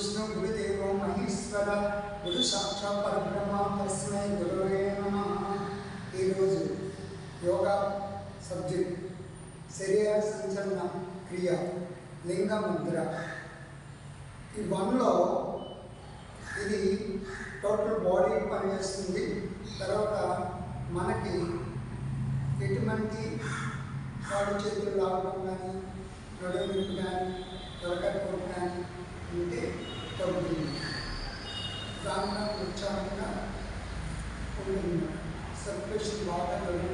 విష్ణు గురుదేవో మహేశ్వర గురు సాక్షాత్ పరబ్రహ్మ తస్మై గురవే నమః. ఈరోజు యోగా సబ్జెక్ట్ శరీర సంచలన క్రియ లింగ ముద్ర. ఈ వన్లో ఇది టోటల్ బాడీ పనిచేస్తుంది. తర్వాత మనకి ఎటువంటి కాళ్ళు చేతులు లాగడం కానీ నడుము కానీ తొలకట్టుకోవడం కానీ ఉంటే తగ్గుతుంది. దాంట్లో ఉత్సాహంగా ఉంటుంది. సర్క్యులేషన్ బాగా జరగడం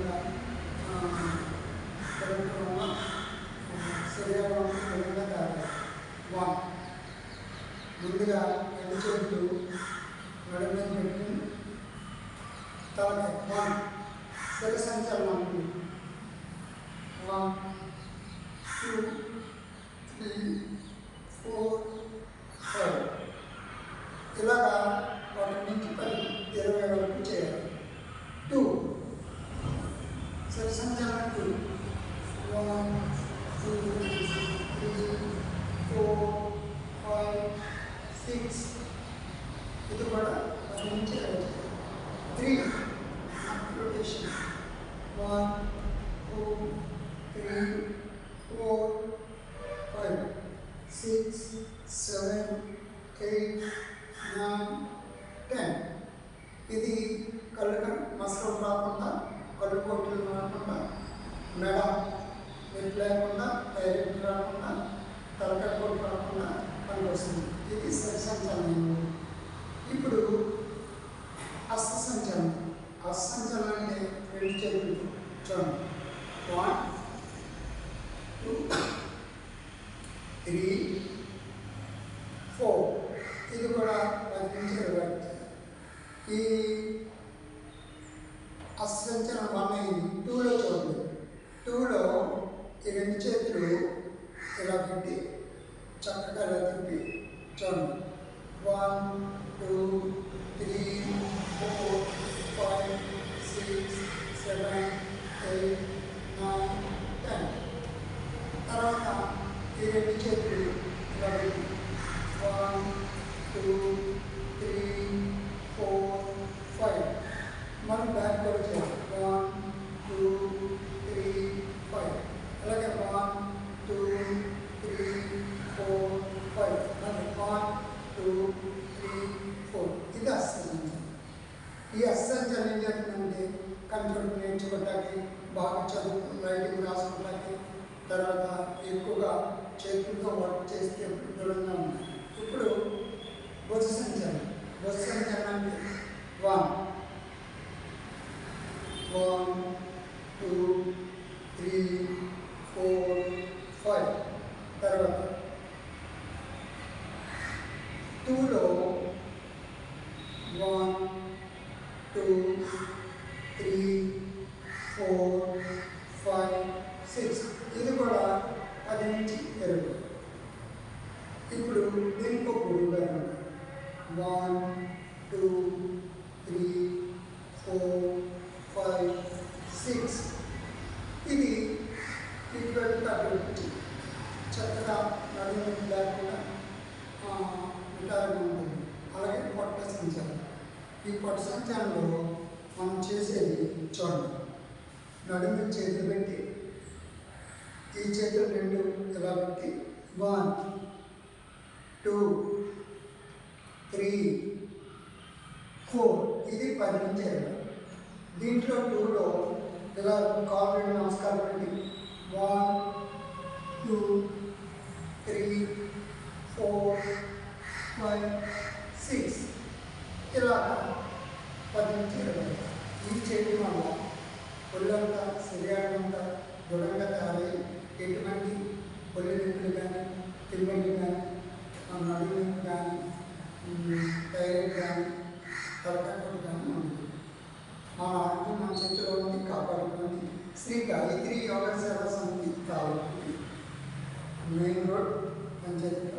వల్ల శరీరం బలంగా తాగాలి. వన్, ముందుగా రెండు చేతులు నడుము మీద పెట్టుకుని తలకాయ వన్ శరీర సంచలనం ఉంటుంది. 1, 2, 3, 4, 5 ఇలాగా ఒకటి నుంచి 10-20 వరకు చేయాలి. 2 శరీర సంచలనం 2, 1, 2, 3, 4, 5, 6 ఇది కూడా 10 నుంచి 3 రొటేషన్ 1, 2, 3, 4, 5, 6, 7, 8, 9, 10 ఇది కళ్ళు మసలు రాకుండా కళ్ళు కొట్లు రాకుండా మెడ నెట్ లేకుండా డైరెక్ట్ రాకుండా తలకాయ కొట్టు రాకుండా పనికి వస్తుంది. ఇది సంచలనం. ఇప్పుడు హస్త సంచలనం. హస్త సంచలనం అంటే రెండు చేతులు చూడండి. 1, 2, 3, 4 ఇది కూడా 10 నుంచి 20. ఈ అస్సంచలనం 1 అయింది. 2లో చూడండి. 2లో ఈ రెండు చేతులు ఇలా పెట్టి చక్కగా ఇలా తిప్పి చూడండి. 1, 2, 3, 4, 5, 6, 7, 8, 9, 10 తర్వాత ఈ రెండు చేతులు ఇలా పెట్టి 1, 2, 3, 4, 5 మనం బ్యాక్ కూడా చేయాలి. 1, 2, 3, 5 అలాగే 1, 2, 3, 4, 5 మరి 1, 2, 3, 4 ఇది అస్సంచలనం. ఈ అస్సంచలనం ఏం చేస్తుందంటే కంట్రోల్ నేర్చుకోవడానికి బాగా చదువు రైటింగ్ రాసుకోవడానికి తర్వాత ఎక్కువగా చేతులతో వర్క్ చేస్తే దృఢంగా ఉంటుంది. ఇప్పుడు బొజ్జ సంచలనం. బొజ్జ సంచలనం అంటే 1, 2, 3, 4, 5 తర్వాత 2లో 1, 2, 3, 4, 5, 6 ఇది కూడా 10 నుంచి 20. ఇప్పుడు దీనికి ఒక గురువుగా 1, 2, 3, 4, 5, 6 ఇది ఇటువంటి అభివృద్ధి చక్కగా నడుము లేకుండా విటారంగా ఉంటుంది. అలాగే పొట్ట సంచారం. ఈ పొట్ట సంచారంలో మనం చేసేది చూడండి. నడుము చేతులు పెట్టి ఈ చేతులు రెండు ఇలా పెట్టి 1, 2, 3, 4 ఇది 10 నుంచి 20. దీంట్లో 2లో ఇలా కాలు రెండు నమస్కారం పెట్టి 1, 2, 3, 4, 5, 6 ఇలా 10 నుంచి 20. ఈ చేయడం వల్ల ఒళ్ళంతా శరీరం అంతా దృఢంగా తయారై ఎటువంటి ఒళ్ళు నొప్పులు కానీ తిమ్మలు కానీ నడుము నొప్పి కానీ థైరాయిడ్ కానీ తలకాయ కానీ ఉంటుంది. మన ఆరోగ్యం మన చేతిలో ఉంది. కాపాడుకోండి. శ్రీ గాయత్రి యోగా సేవా సమితి తాలూకు మెయిన్ రోడ్ పంచాయతీ.